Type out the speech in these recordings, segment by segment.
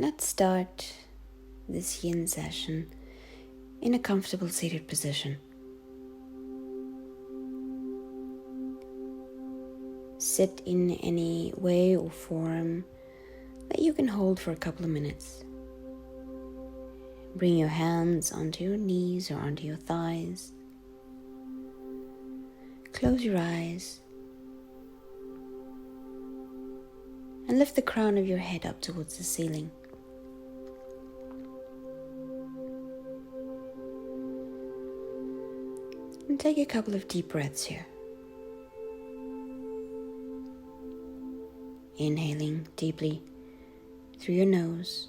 Let's start this yin session in a comfortable seated position. Sit in any way or form that you can hold for a couple of minutes. Bring your hands onto your knees or onto your thighs. Close your eyes and lift the crown of your head up towards the ceiling. And take a couple of deep breaths here. Inhaling deeply through your nose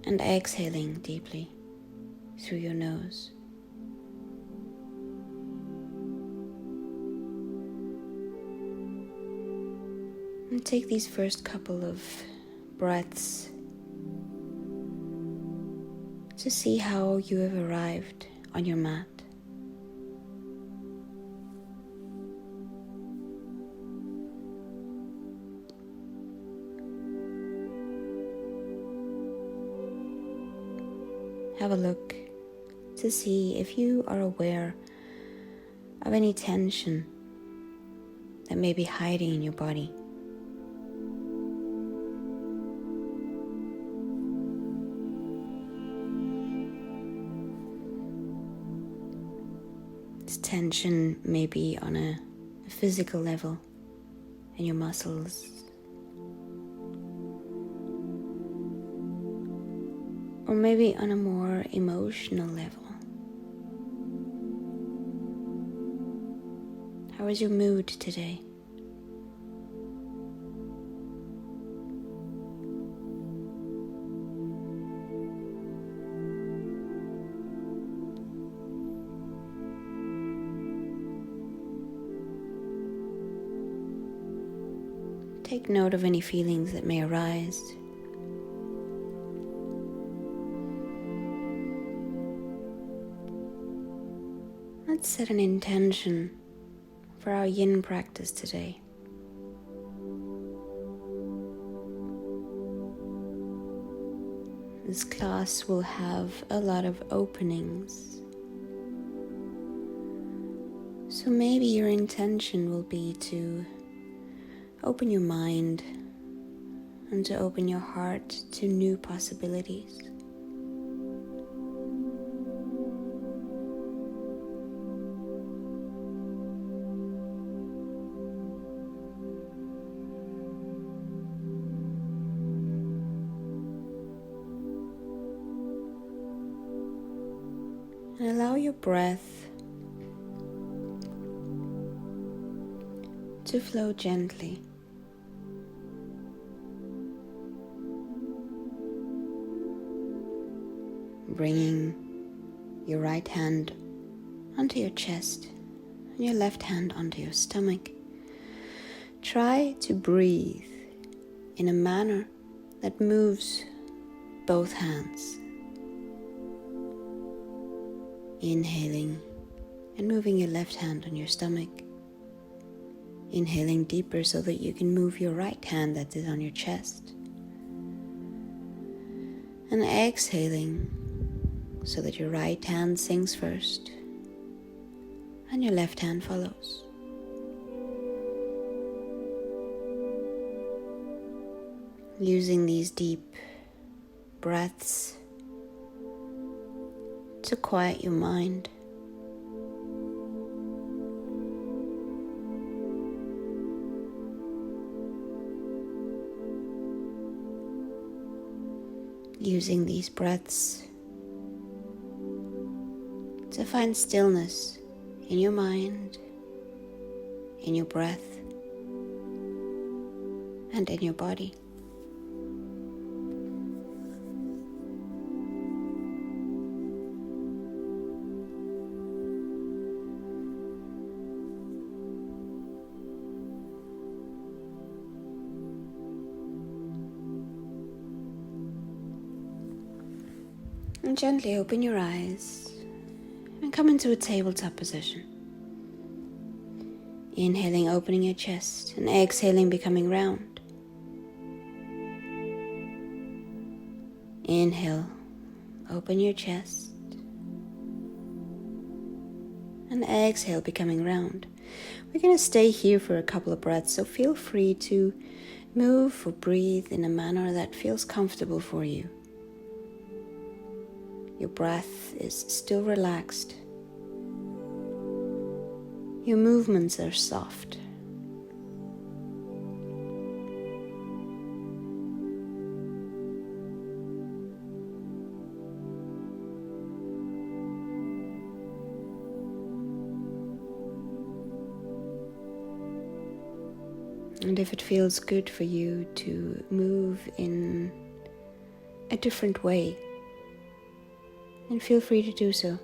and exhaling deeply through your nose. And take these first couple of breaths to see how you have arrived on your mat. Have a look to see if you are aware of any tension that may be hiding in your body. This tension may be on a physical level in your muscles, or maybe on a more emotional level. How is your mood today? Take note of any feelings that may arise. Let's set an intention for our yin practice today. This class will have a lot of openings. So maybe your intention will be to open your mind and to open your heart to new possibilities. And allow your breath to flow gently. Bringing your right hand onto your chest and your left hand onto your stomach. Try to breathe in a manner that moves both hands. Inhaling and moving your left hand on your stomach. Inhaling deeper so that you can move your right hand that is on your chest. And exhaling so that your right hand sinks first and your left hand follows. Using these deep breaths to quiet your mind. Using these breaths to find stillness in your mind, in your breath, and in your body. And gently open your eyes and come into a tabletop position. Inhaling, opening your chest, and exhaling, becoming round. Inhale, open your chest. And exhale, becoming round. We're going to stay here for a couple of breaths, so feel free to move or breathe in a manner that feels comfortable for you. Your breath is still relaxed. Your movements are soft. And if it feels good for you to move in a different way, then feel free to do so.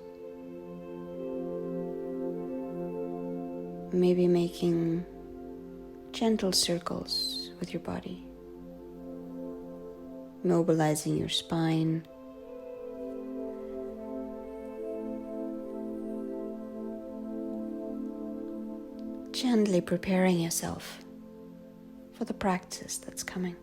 Maybe making gentle circles with your body, mobilizing your spine, gently preparing yourself for the practice that's coming.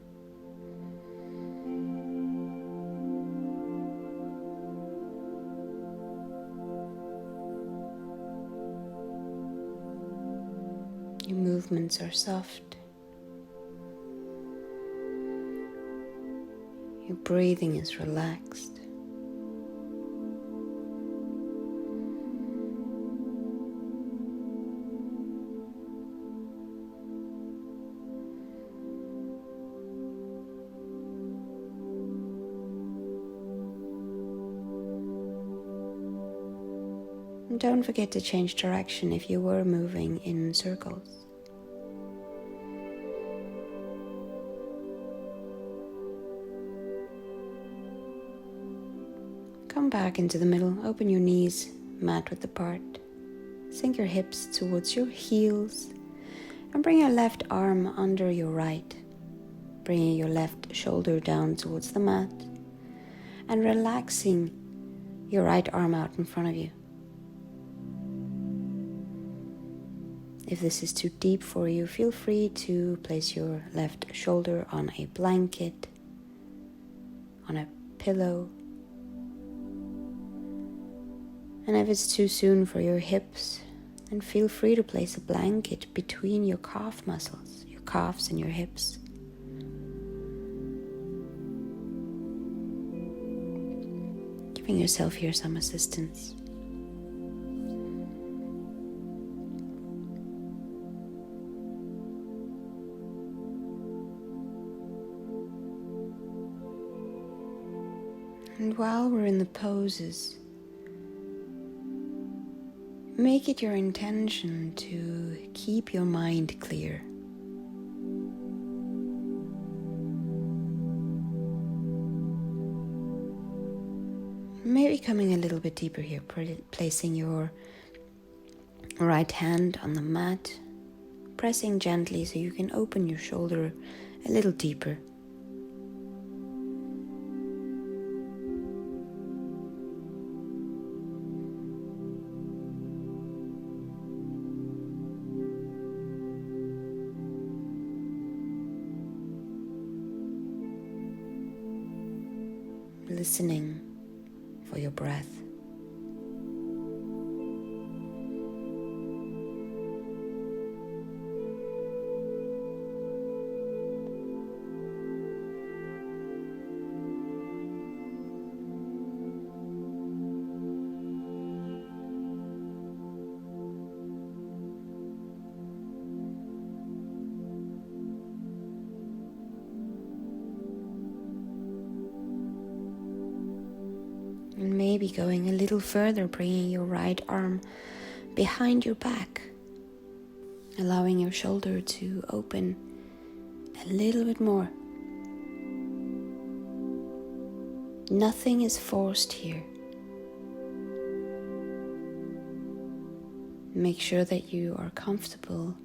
Your movements are soft. Your breathing is relaxed. And don't forget to change direction if you were moving in circles. Come back into the middle, open your knees, mat width apart. Sink your hips towards your heels and bring your left arm under your right, bringing your left shoulder down towards the mat and relaxing your right arm out in front of you. If this is too deep for you, feel free to place your left shoulder on a blanket, on a pillow. And if it's too soon for your hips, then feel free to place a blanket between your calf muscles, your calves and your hips. Giving yourself here some assistance. And while we're in the poses, make it your intention to keep your mind clear. Maybe coming a little bit deeper here, placing your right hand on the mat, pressing gently so you can open your shoulder a little deeper. Listening for your breath. And maybe going a little further, bringing your right arm behind your back, allowing your shoulder to open a little bit more. Nothing is forced here. Make sure that you are comfortable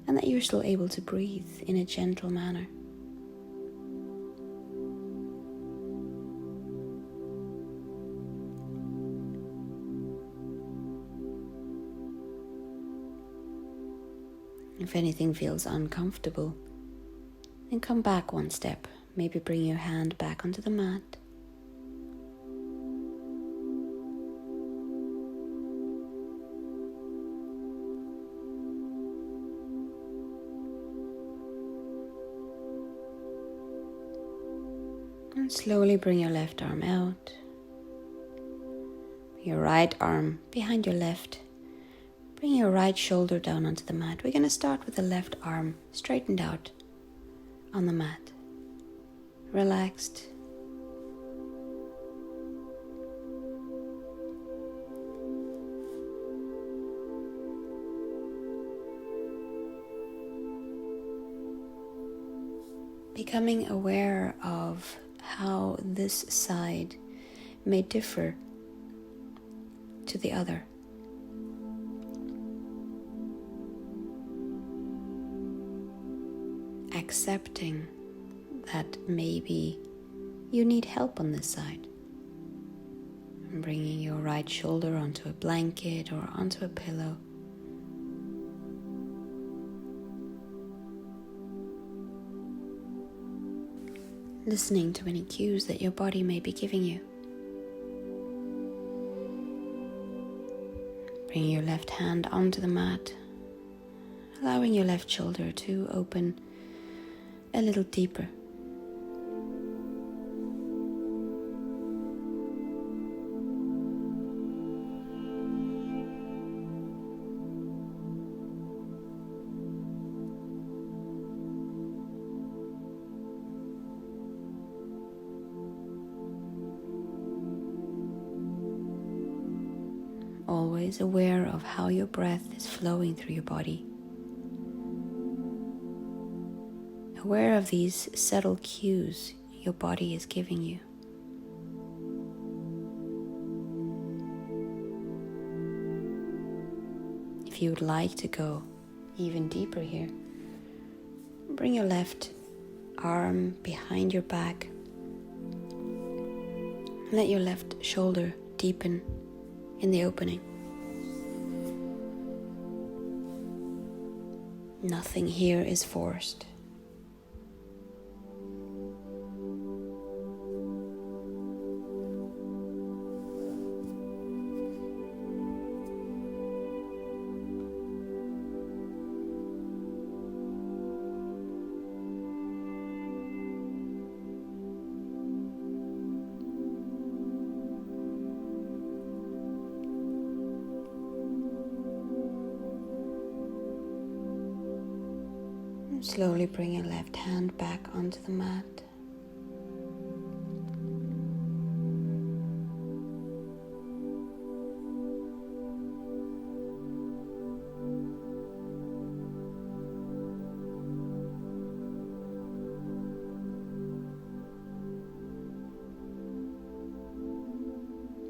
and that you're still able to breathe in a gentle manner. If anything feels uncomfortable, then come back one step. Maybe bring your hand back onto the mat And slowly bring your left arm out. Your right arm behind your left. Bring your right shoulder down onto the mat. We're going to start with the left arm straightened out on the mat. Relaxed. Becoming aware of how this side may differ to the other. Accepting that maybe you need help on this side. And bringing your right shoulder onto a blanket or onto a pillow. Listening to any cues that your body may be giving you. Bring your left hand onto the mat, allowing your left shoulder to open a little deeper. Always aware of how your breath is flowing through your body. Aware of these subtle cues your body is giving you. If you would like to go even deeper here, bring your left arm behind your back. Let your left shoulder deepen in the opening. Nothing here is forced. Slowly bring your left hand back onto the mat.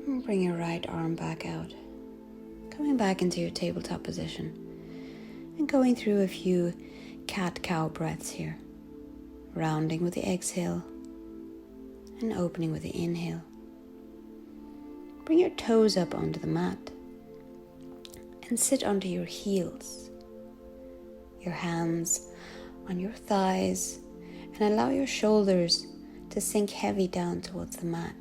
And bring your right arm back out, coming back into your tabletop position and going through a few cat-cow breaths here, rounding with the exhale and opening with the inhale. Bring your toes up onto the mat and sit onto your heels, your hands on your thighs, and allow your shoulders to sink heavy down towards the mat.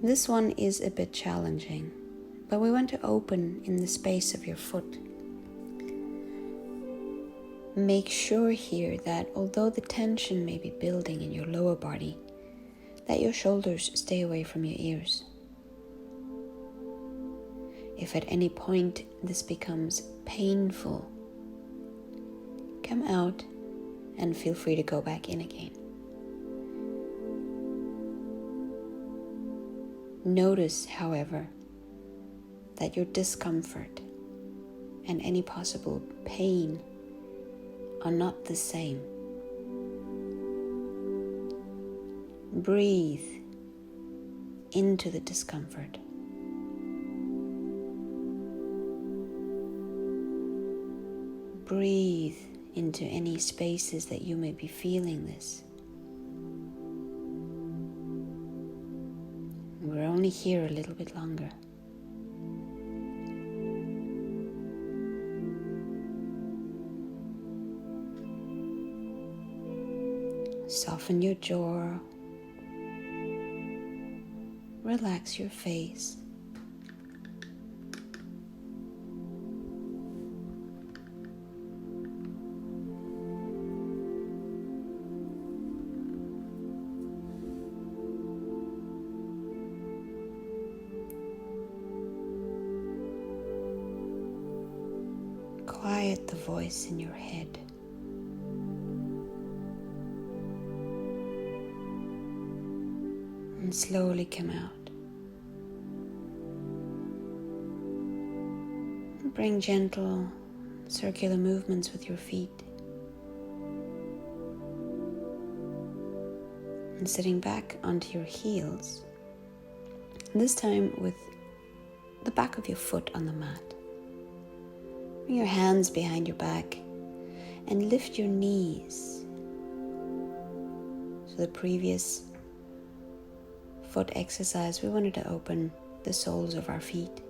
This one is a bit challenging, but we want to open in the space of your foot. Make sure here that although the tension may be building in your lower body, that your shoulders stay away from your ears. If at any point this becomes painful, come out and feel free to go back in again. Notice, however, that your discomfort and any possible pain are not the same. Breathe into the discomfort. Breathe into any spaces that you may be feeling this. We're only here a little bit longer. Soften your jaw. Relax your face. quiet the voice in your head. And slowly come out. And bring gentle circular movements with your feet. And sitting back onto your heels, this time with the back of your foot on the mat. Bring your hands behind your back and lift your knees. So the previous foot exercise, we wanted to open the soles of our feet.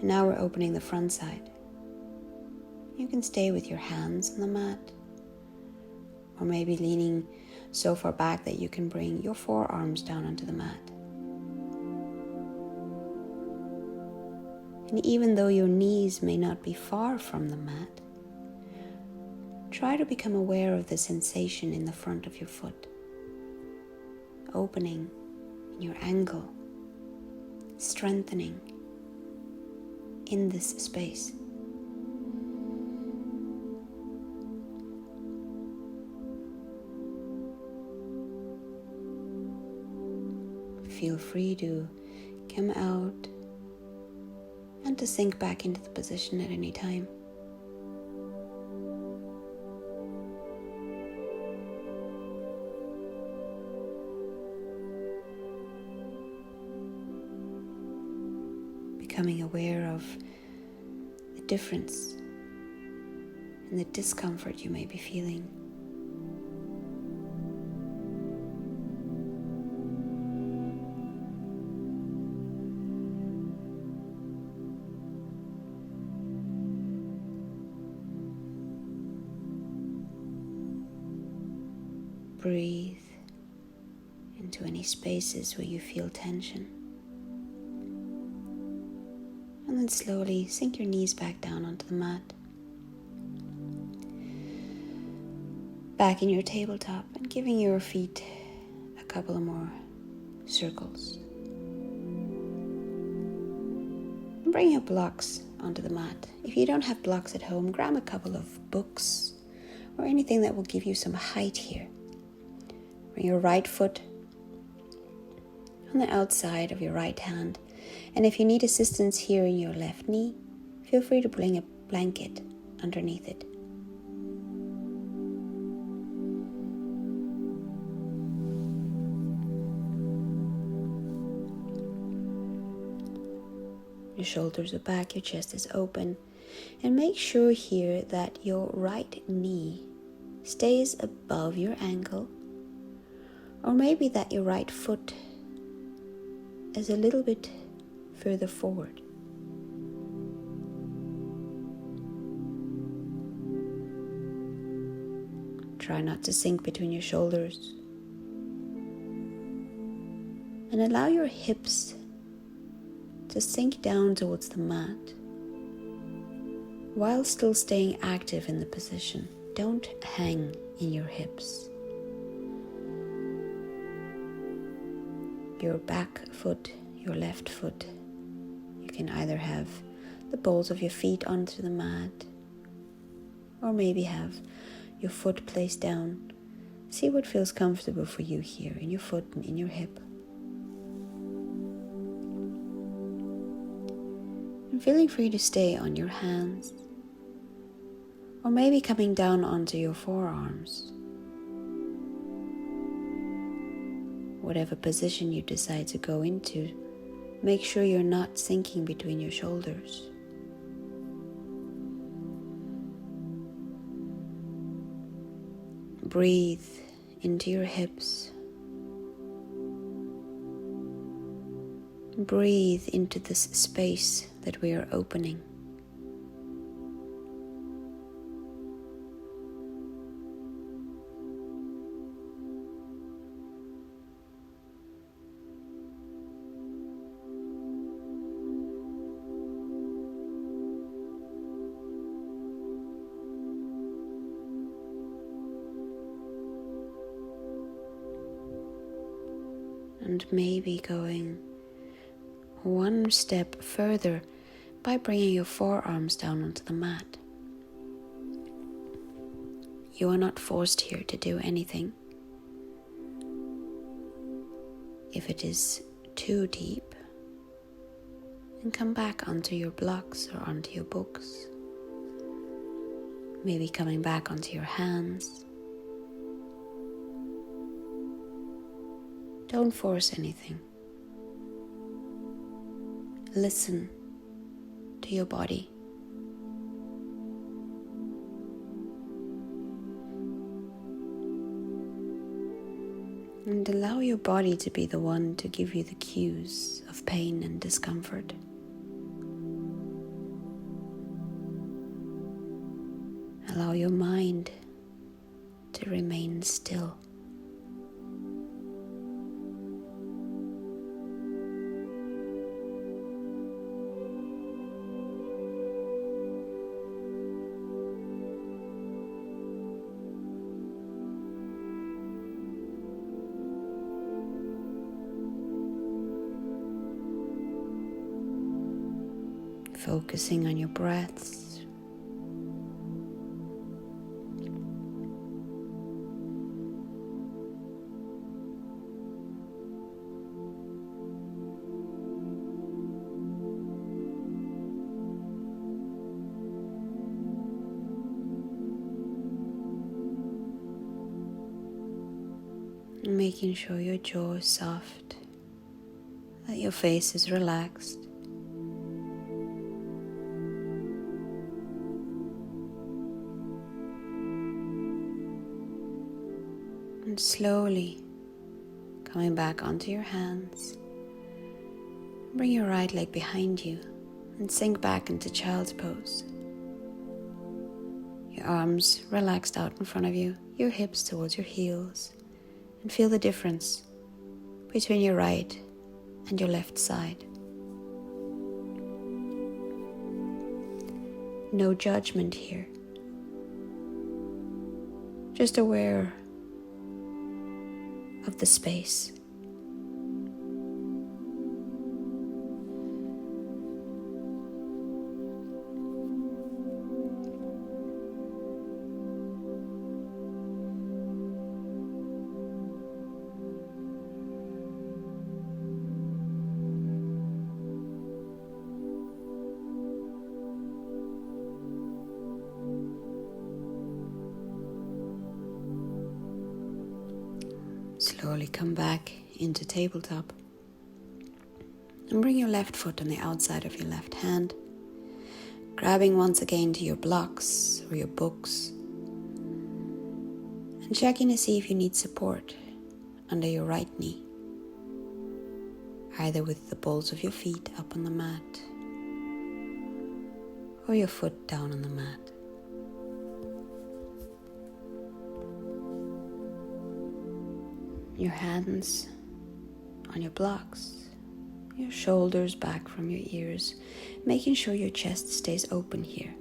And now we're opening the front side. You can stay with your hands on the mat, or maybe leaning so far back that you can bring your forearms down onto the mat. And even though your knees may not be far from the mat, try to become aware of the sensation in the front of your foot, opening in your ankle, strengthening in this space. Feel free to come out and to sink back into the position at any time. Becoming aware of the difference and the discomfort you may be feeling. Breathe into any spaces where you feel tension. And then slowly sink your knees back down onto the mat. Back in your tabletop and giving your feet a couple of more circles. And bring your blocks onto the mat. If you don't have blocks at home, grab a couple of books or anything that will give you some height here. Bring your right foot on the outside of your right hand. And if you need assistance here in your left knee, feel free to bring a blanket underneath it. Your shoulders are back, your chest is open. And make sure here that your right knee stays above your ankle. Or maybe that your right foot is a little bit further forward. Try not to sink between your shoulders. And allow your hips to sink down towards the mat while still staying active in the position. Don't hang in your hips. Your back foot, your left foot, you can either have the balls of your feet onto the mat or maybe have your foot placed down. See what feels comfortable for you here in your foot and in your hip. And feeling free to stay on your hands or maybe coming down onto your forearms. Whatever position you decide to go into, make sure you're not sinking between your shoulders. Breathe into your hips. Breathe into this space that we are opening. And maybe going one step further, by bringing your forearms down onto the mat. You are not forced here to do anything. If it is too deep, then come back onto your blocks or onto your books. Maybe coming back onto your hands. Don't force anything. Listen to your body. And allow your body to be the one to give you the cues of pain and discomfort. Allow your mind to remain still. Focusing on your breaths. And making sure your jaw is soft, that your face is relaxed. And slowly coming back onto your hands. Bring your right leg behind you and sink back into child's pose. Your arms relaxed out in front of you, your hips towards your heels, and feel the difference between your right and your left side. No judgment here. Just aware of the space. Slowly come back into tabletop and bring your left foot on the outside of your left hand, grabbing once again to your blocks or your books and checking to see if you need support under your right knee, either with the balls of your feet up on the mat or your foot down on the mat. Your hands on your blocks, your shoulders back from your ears, making sure your chest stays open here.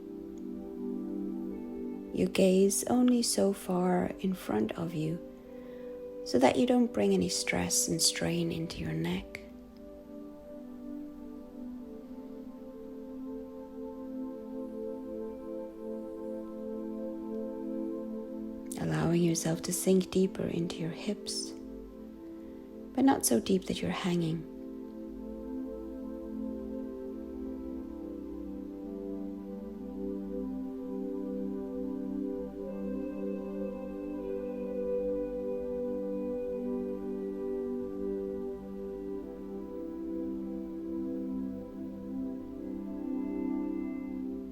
You gaze only so far in front of you so that you don't bring any stress and strain into your neck. Allowing yourself to sink deeper into your hips, but not so deep that you're hanging.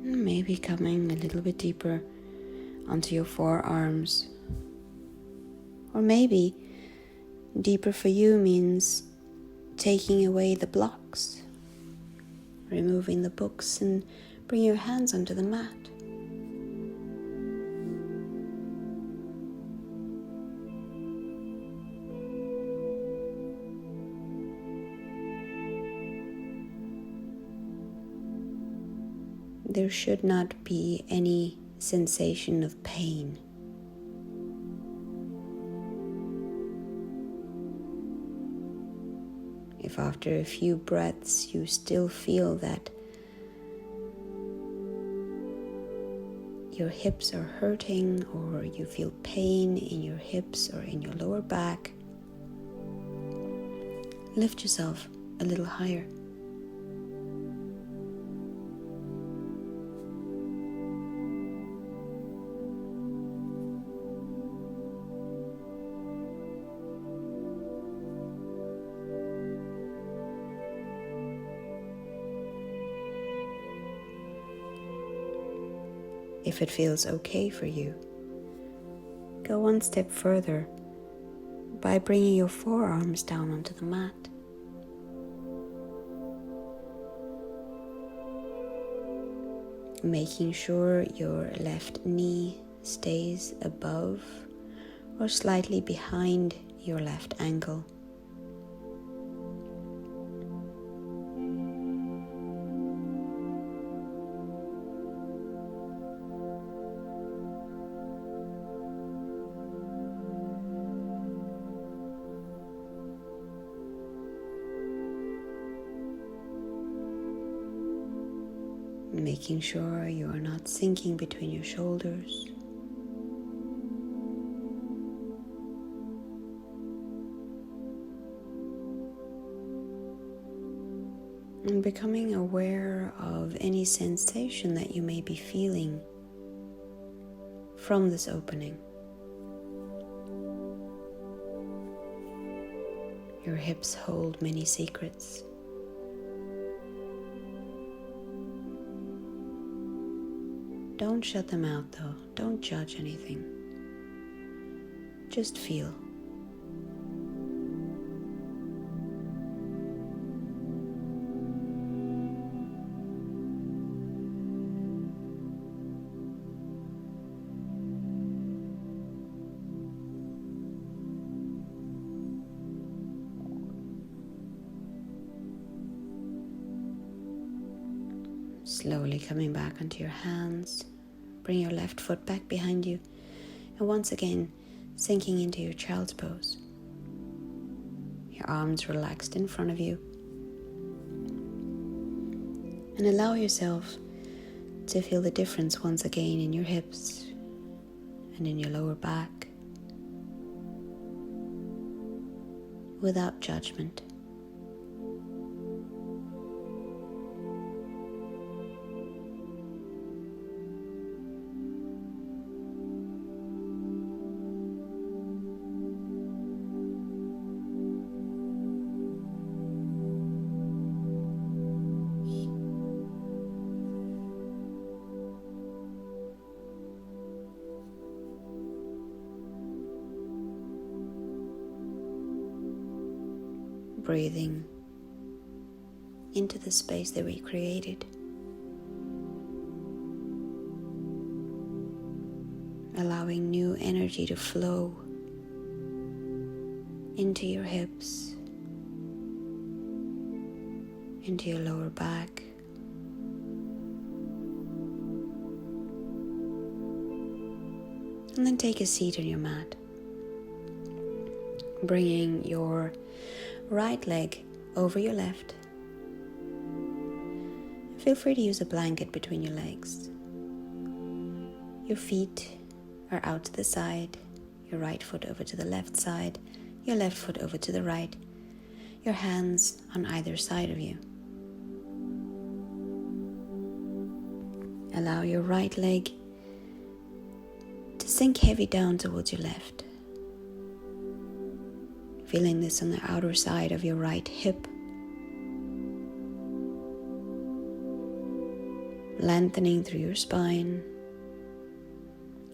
And maybe coming a little bit deeper onto your forearms. Or maybe deeper for you means taking away the blocks, removing the books and bring your hands onto the mat. There should not be any sensation of pain. If after a few breaths you still feel that your hips are hurting or you feel pain in your hips or in your lower back, lift yourself a little higher. If it feels okay for you, go one step further by bringing your forearms down onto the mat. Making sure your left knee stays above or slightly behind your left ankle. Making sure you are not sinking between your shoulders. And becoming aware of any sensation that you may be feeling from this opening. Your hips hold many secrets. Don't shut them out though. Don't judge anything. Just feel. Slowly coming back onto your hands. Bring your left foot back behind you and once again sinking into your child's pose. Your arms relaxed in front of you. And allow yourself to feel the difference once again in your hips and in your lower back without judgment. Breathing into the space that we created. Allowing new energy to flow into your hips, into your lower back. And then take a seat on your mat. Bringing your right leg over your left. Feel free to use a blanket between your legs. Your feet are out to the side, your right foot over to the left side, your left foot over to the right, your hands on either side of you. Allow your right leg to sink heavy down towards your left. Feeling this on the outer side of your right hip. Lengthening through your spine,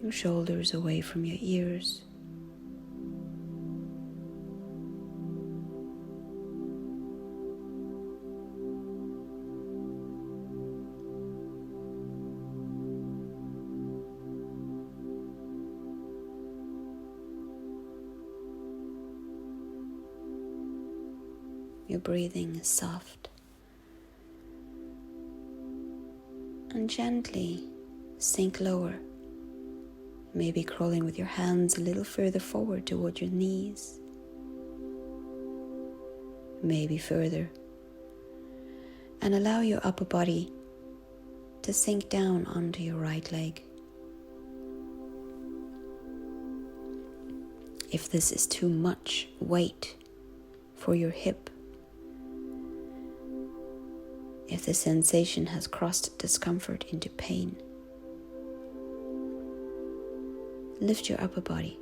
your shoulders away from your ears. Your breathing is soft. And gently sink lower. Maybe crawling with your hands a little further forward toward your knees. Maybe further. And allow your upper body to sink down onto your right leg. If this is too much weight for your hip, if the sensation has crossed discomfort into pain, lift your upper body.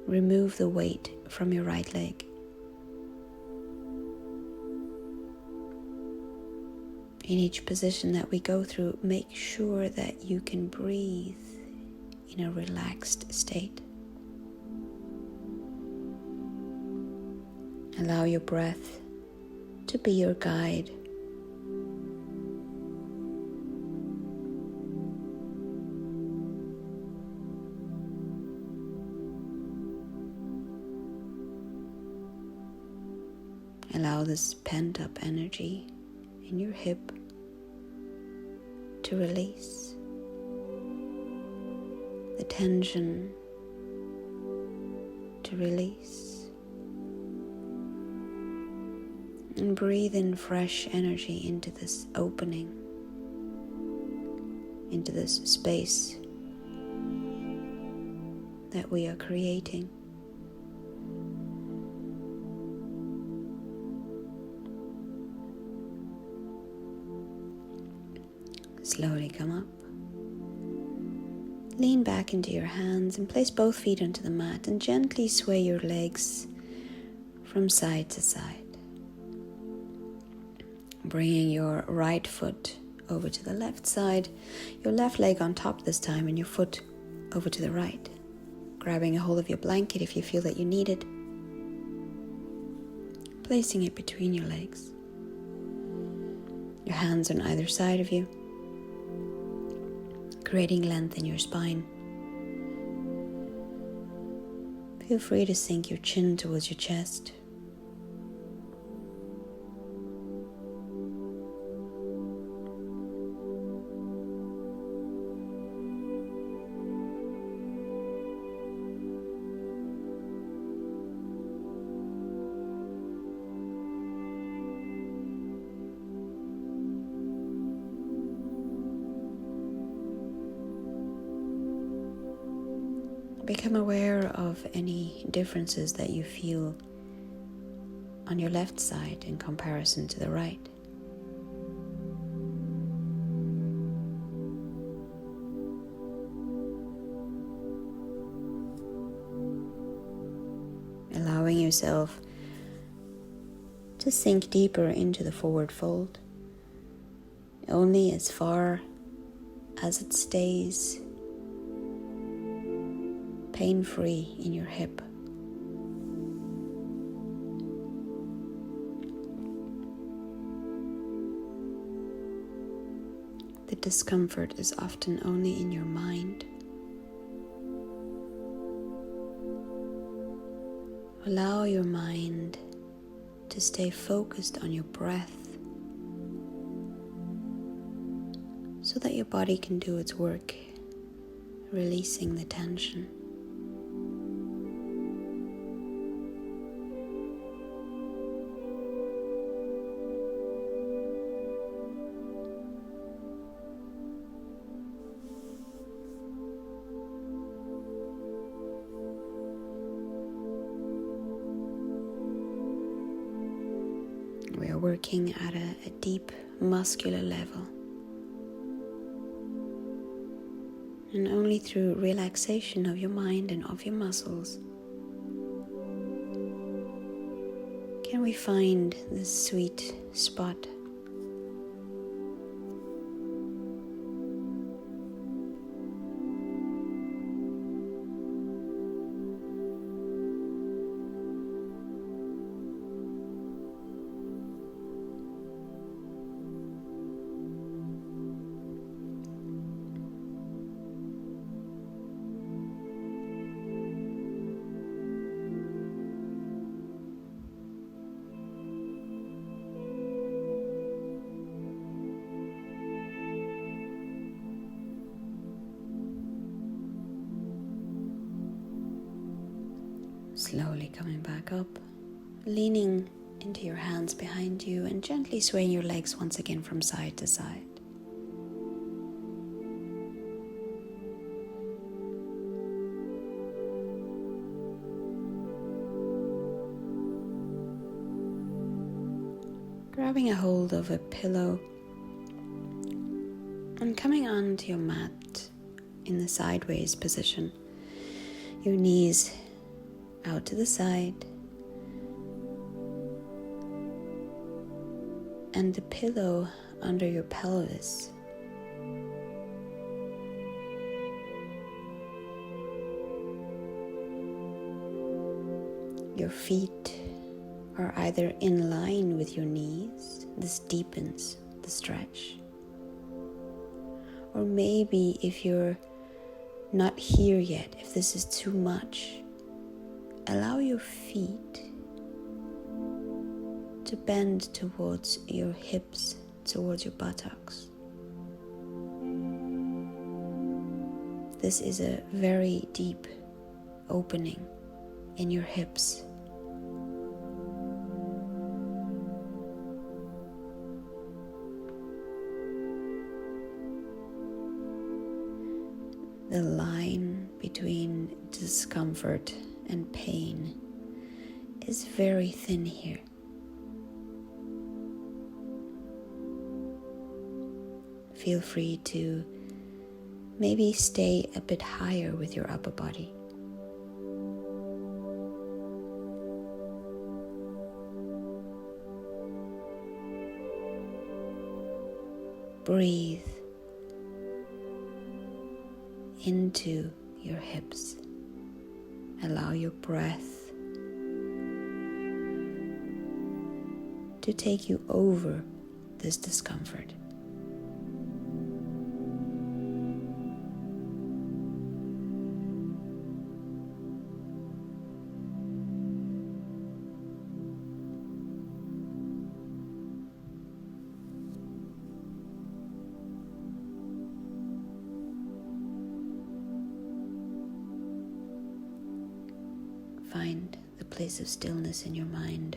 Remove the weight from your right leg. In each position that we go through, make sure that you can breathe in a relaxed state. Allow your breath to be your guide. Allow this pent-up energy in your hip to release. The tension to release. And breathe in fresh energy into this opening, into this space that we are creating. Slowly come up. Lean back into your hands and place both feet onto the mat and gently sway your legs from side to side. Bringing your right foot over to the left side, your left leg on top this time and your foot over to the right. Grabbing a hold of your blanket if you feel that you need it. Placing it between your legs. Your hands on either side of you. Creating length in your spine. Feel free to sink your chin towards your chest. Become aware of any differences that you feel on your left side in comparison to the right. Allowing yourself to sink deeper into the forward fold, only as far as it stays pain-free in your hip. The discomfort is often only in your mind. Allow your mind to stay focused on your breath so that your body can do its work, releasing the tension. We are working at a deep muscular level. And only through relaxation of your mind and of your muscles can we find this sweet spot. Slowly coming back up, leaning into your hands behind you and gently swaying your legs once again from side to side. grabbing a hold of a pillow and coming onto your mat in the sideways position. Your knees out to the side and the pillow under your pelvis. Your feet are either in line with your knees, this deepens the stretch. Or maybe if you're not here yet, if this is too much, allow your feet to bend towards your hips, towards your buttocks. This is a very deep opening in your hips. The line between discomfort and pain is very thin here. Feel free to maybe stay a bit higher with your upper body. Breathe into your hips. Allow your breath to take you over this discomfort. Find the place of stillness in your mind.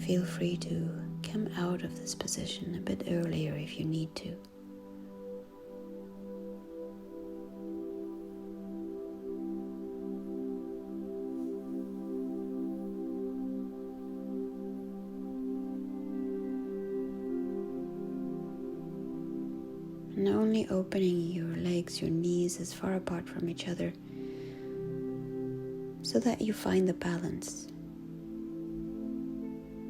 Feel free to come out of this position a bit earlier if you need to. And only opening your legs, your knees as far apart from each other so that you find the balance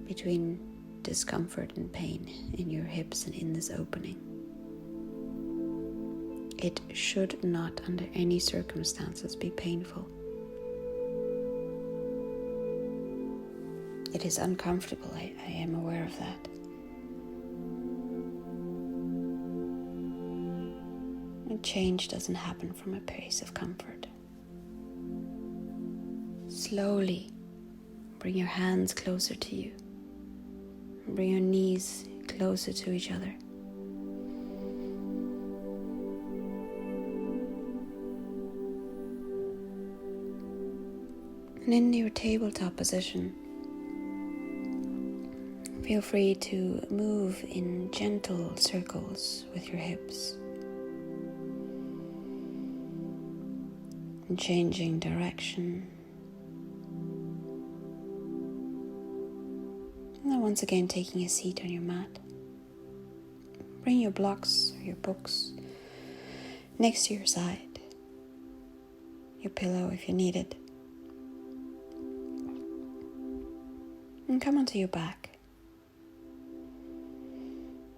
between discomfort and pain in your hips and in this opening. It should not, under any circumstances, be painful. It is uncomfortable, I am aware of that. And change doesn't happen from a place of comfort. Slowly bring your hands closer to you. Bring your knees closer to each other. And in your tabletop position, feel free to move in gentle circles with your hips. And changing direction. And then once again taking a seat on your mat. Bring your blocks or your books next to your side. Your pillow if you need it. And come onto your back.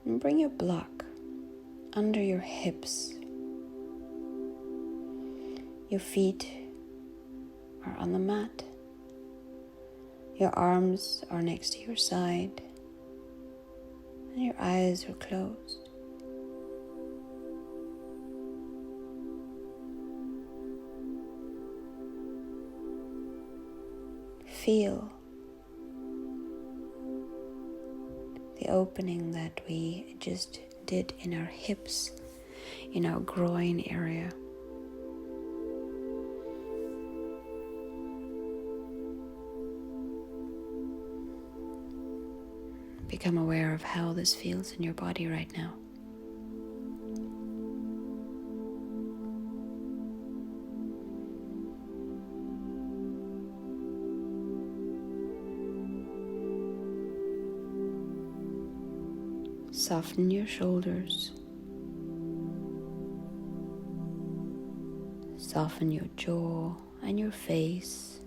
And bring your block under your hips. Your feet are on the mat. Your arms are next to your side. And your eyes are closed. feel the opening that we just did in our hips, in our groin area. Become aware of how this feels in your body right now. Soften your shoulders. Soften your jaw and your face.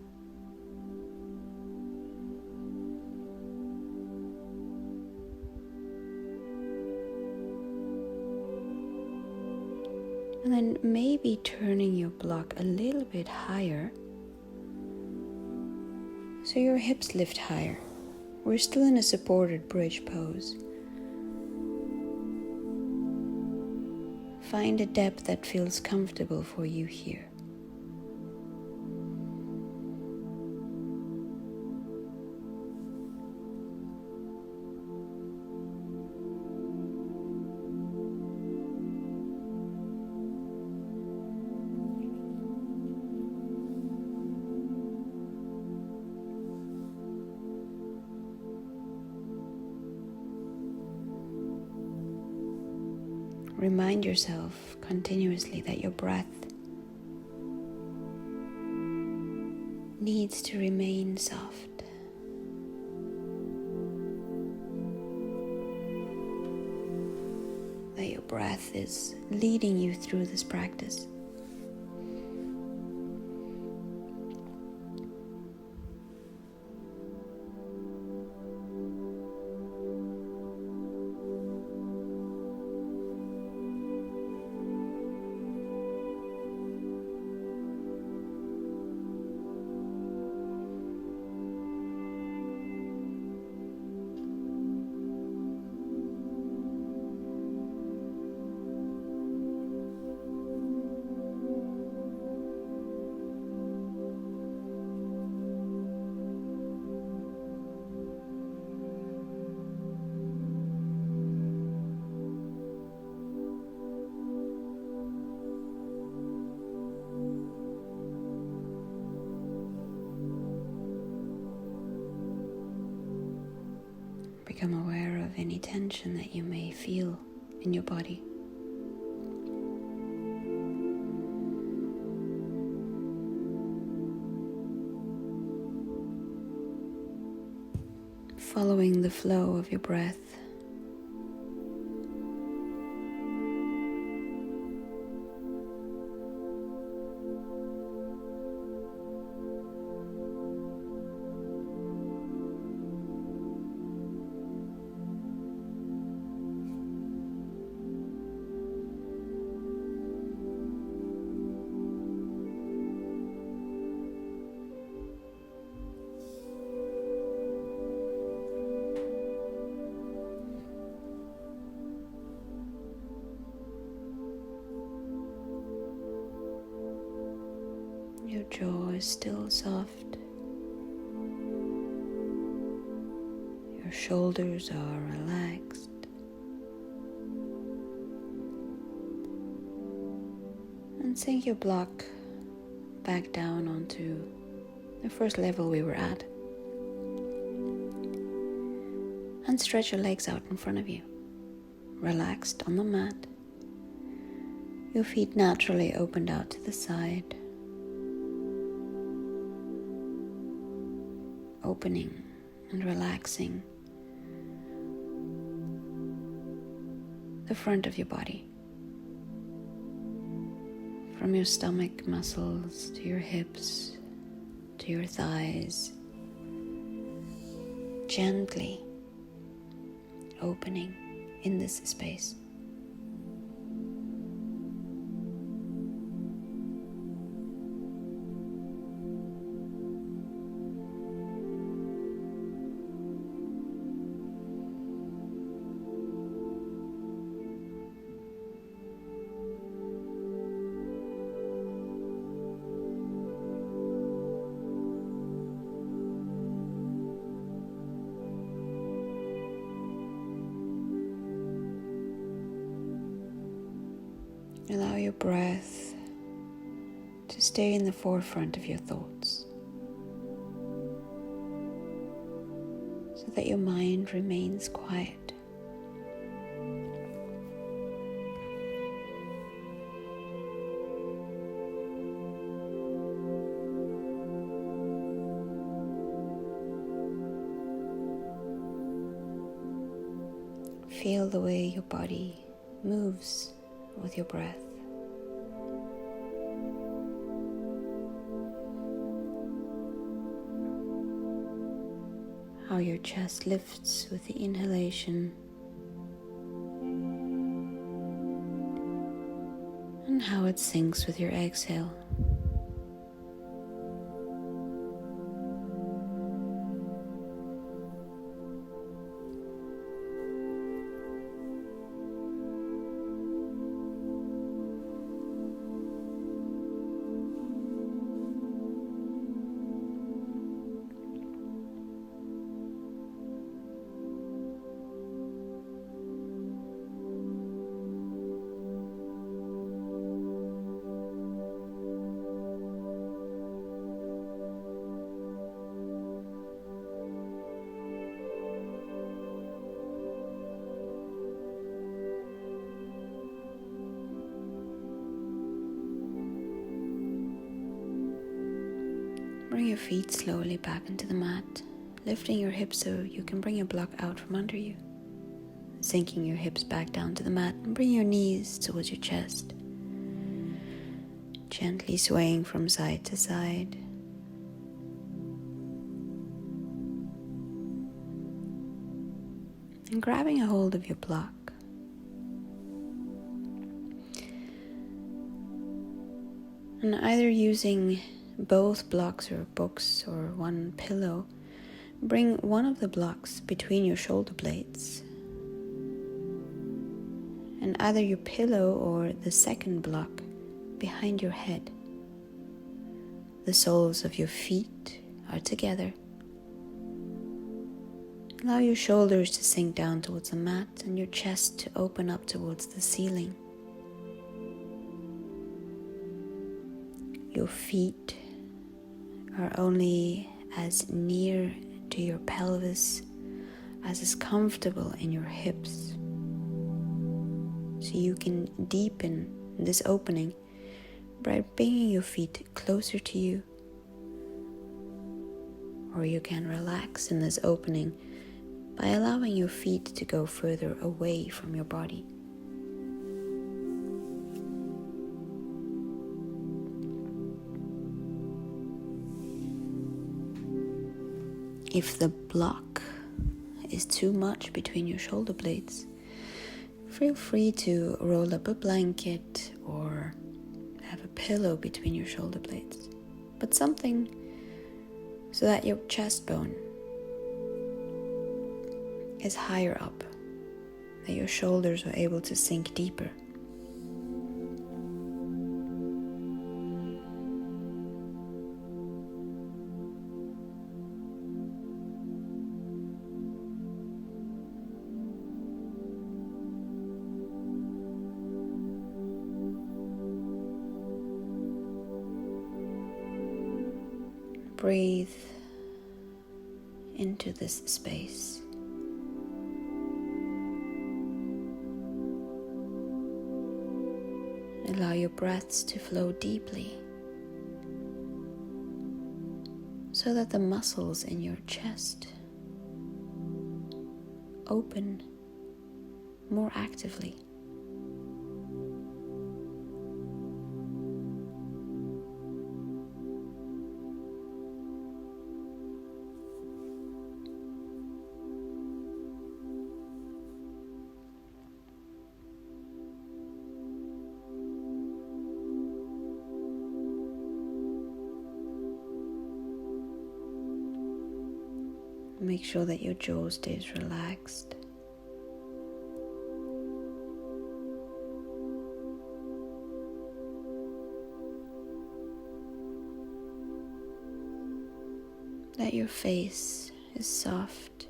And then maybe turning your block a little bit higher so your hips lift higher. We're still in a supported bridge pose. Find a depth that feels comfortable for you here. Remind yourself continuously that your breath needs to remain soft. That your breath is leading you through this practice. Become aware of any tension that you may feel in your body. Following the flow of your breath. Your jaw is still soft. Your shoulders are relaxed. And sink your block back down onto the first level we were at. And stretch your legs out in front of you, relaxed on the mat. Your feet naturally opened out to the side. Opening and relaxing the front of your body, from your stomach muscles to your hips to your thighs, gently opening in this space. Allow your breath to stay in the forefront of your thoughts, so that your mind remains quiet. Feel the way your body moves with your breath. How your chest lifts with the inhalation and how it sinks with your exhale. Bring your feet slowly back into the mat, lifting your hips so you can bring your block out from under you. Sinking your hips back down to the mat and bring your knees towards your chest. Gently swaying from side to side. And grabbing a hold of your block. And either using both blocks or books or one pillow, bring one of the blocks between your shoulder blades. And either your pillow or the second block behind your head. The soles of your feet are together. Allow your shoulders to sink down towards the mat and your chest to open up towards the ceiling. Your feet are only as near to your pelvis as is comfortable in your hips. So you can deepen this opening by bringing your feet closer to you. Or you can relax in this opening by allowing your feet to go further away from your body. If the block is too much between your shoulder blades, feel free to roll up a blanket or have a pillow between your shoulder blades, but something so that your chest bone is higher up, that your shoulders are able to sink deeper. Breathe into this space. Allow your breaths to flow deeply so that the muscles in your chest open more actively. Make sure that your jaw stays relaxed. That your face is soft.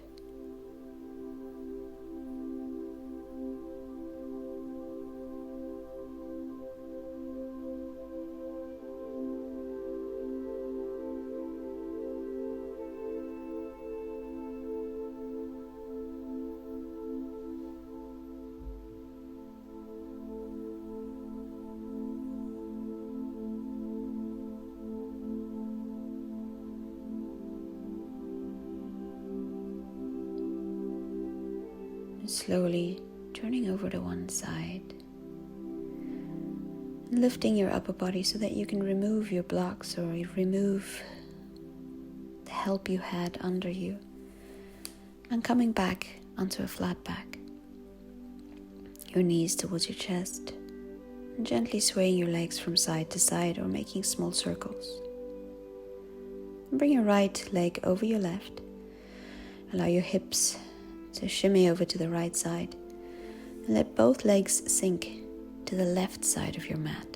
slowly turning over to one side, and lifting your upper body so that you can remove your blocks or remove the help you had under you, and coming back onto a flat back. Your knees towards your chest, and gently swaying your legs from side to side or making small circles. And bring your right leg over your left. Allow your hips to shimmy over to the right side, and let both legs sink to the left side of your mat.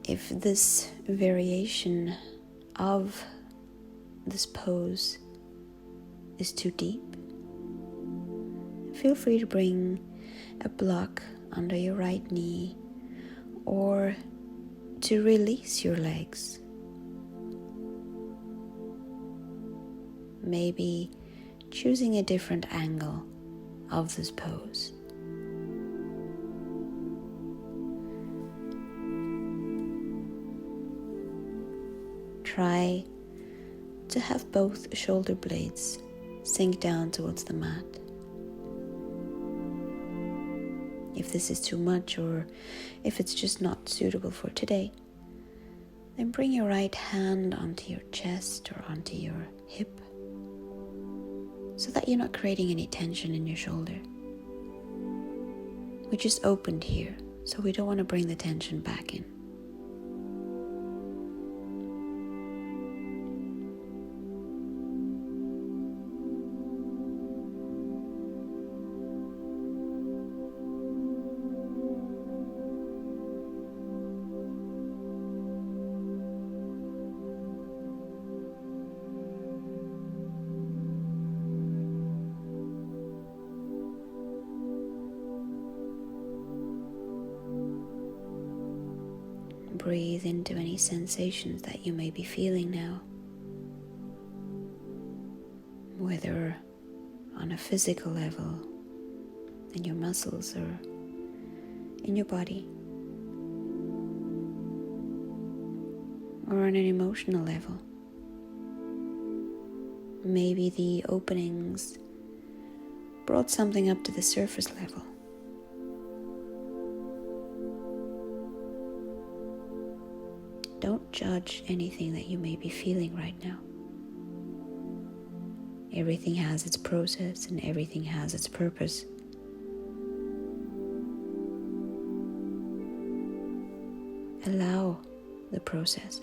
If this variation of this pose is too deep, feel free to bring a block under your right knee or to release your legs. Maybe choosing a different angle of this pose. Try to have both shoulder blades sink down towards the mat. If this is too much or if it's just not suitable for today, then bring your right hand onto your chest or onto your hip so that you're not creating any tension in your shoulder. We just opened here, so we don't want to bring the tension back in. Breathe into any sensations that you may be feeling now, whether on a physical level, in your muscles or in your body, or on an emotional level. Maybe the openings brought something up to the surface level. Don't judge anything that you may be feeling right now. Everything has its process and everything has its purpose. Allow the process.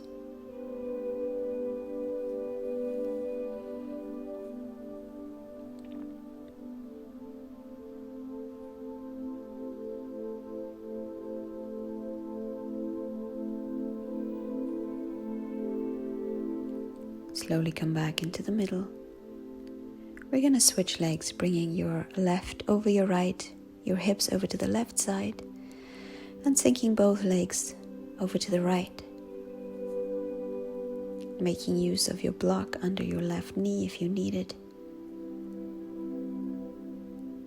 Slowly come back into the middle. We're going to switch legs, bringing your left over your right, your hips over to the left side, and sinking both legs over to the right. Making use of your block under your left knee if you need it.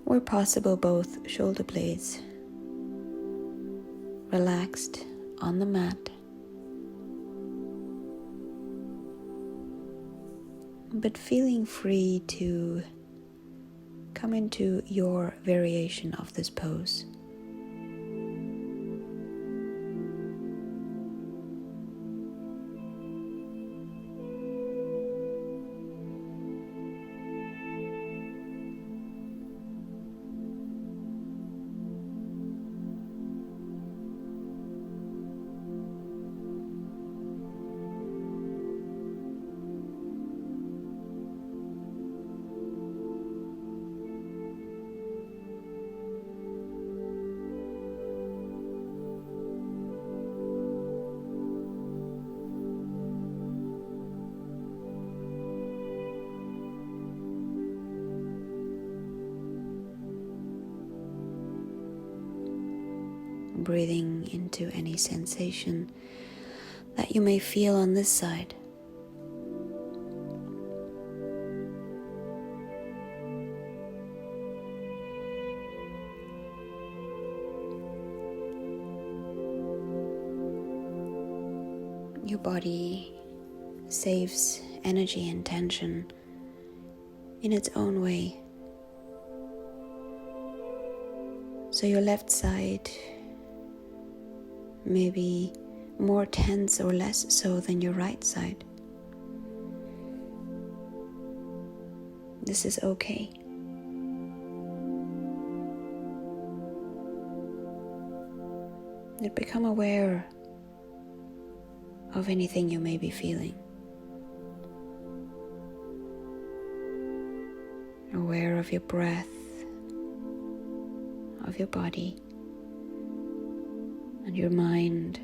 Where possible, both shoulder blades relaxed on the mat. But feeling free to come into your variation of this pose. Breathing into any sensation that you may feel on this side. Your body saves energy and tension in its own way. So your left side may be more tense or less so than your right side. This is okay. And become aware of anything you may be feeling. Aware of your breath, of your body, and your mind.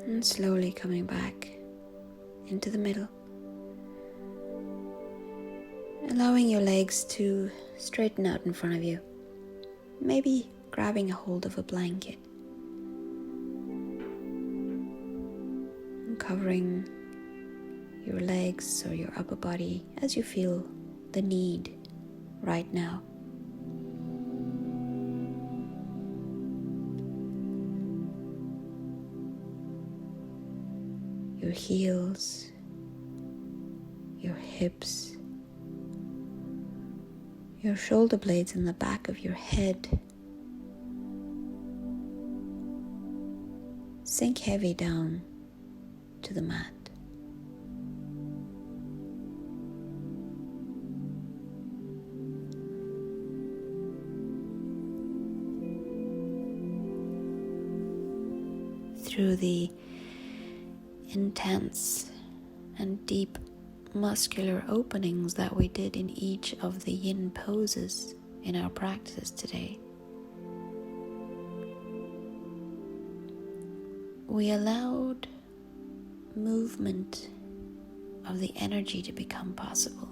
And slowly coming back into the middle. Allowing your legs to straighten out in front of you. Maybe grabbing a hold of a blanket. And covering your legs or your upper body as you feel the need right now. Your heels, your hips, your shoulder blades and the back of your head. Sink heavy down to the mat. Through the intense and deep muscular openings that we did in each of the yin poses in our practice today, we allowed movement of the energy to become possible.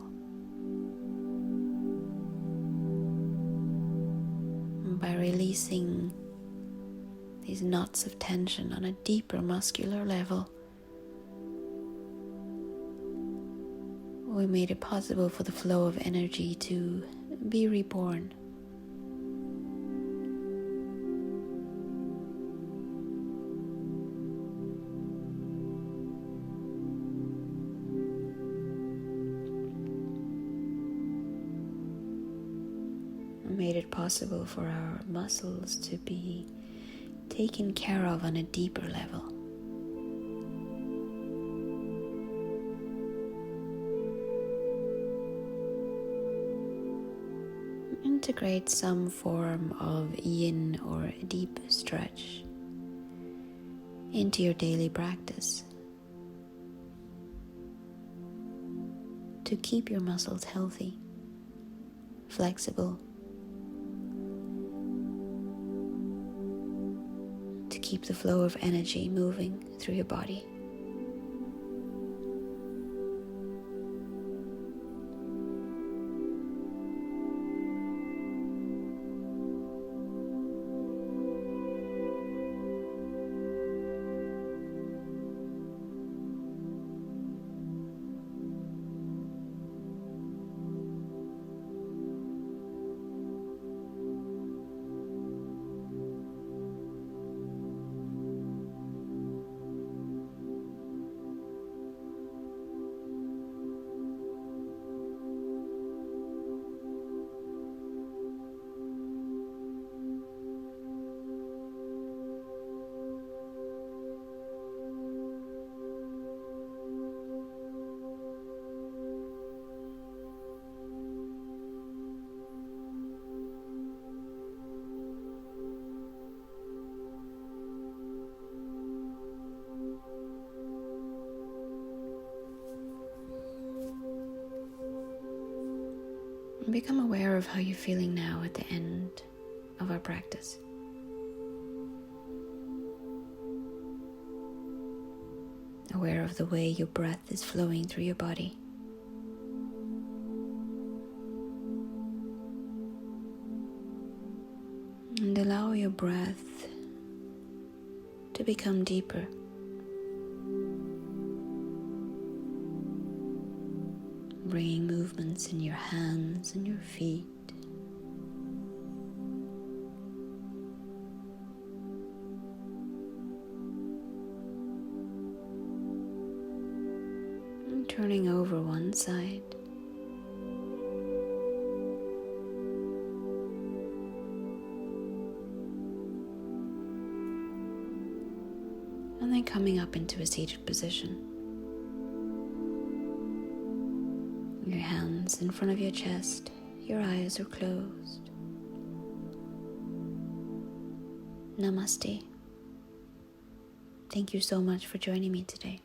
And by releasing these knots of tension on a deeper muscular level, we made it possible for the flow of energy to be reborn. We made it possible for our muscles to be taken care of on a deeper level. Integrate some form of yin or deep stretch into your daily practice to keep your muscles healthy, flexible, to keep the flow of energy moving through your body. And become aware of how you're feeling now at the end of our practice. Aware of the way your breath is flowing through your body. And allow your breath to become deeper. bringing movements in your hands and your feet. And turning over one side. And then coming up into a seated position. Your hands in front of your chest, your eyes are closed. Namaste. Thank you so much for joining me today.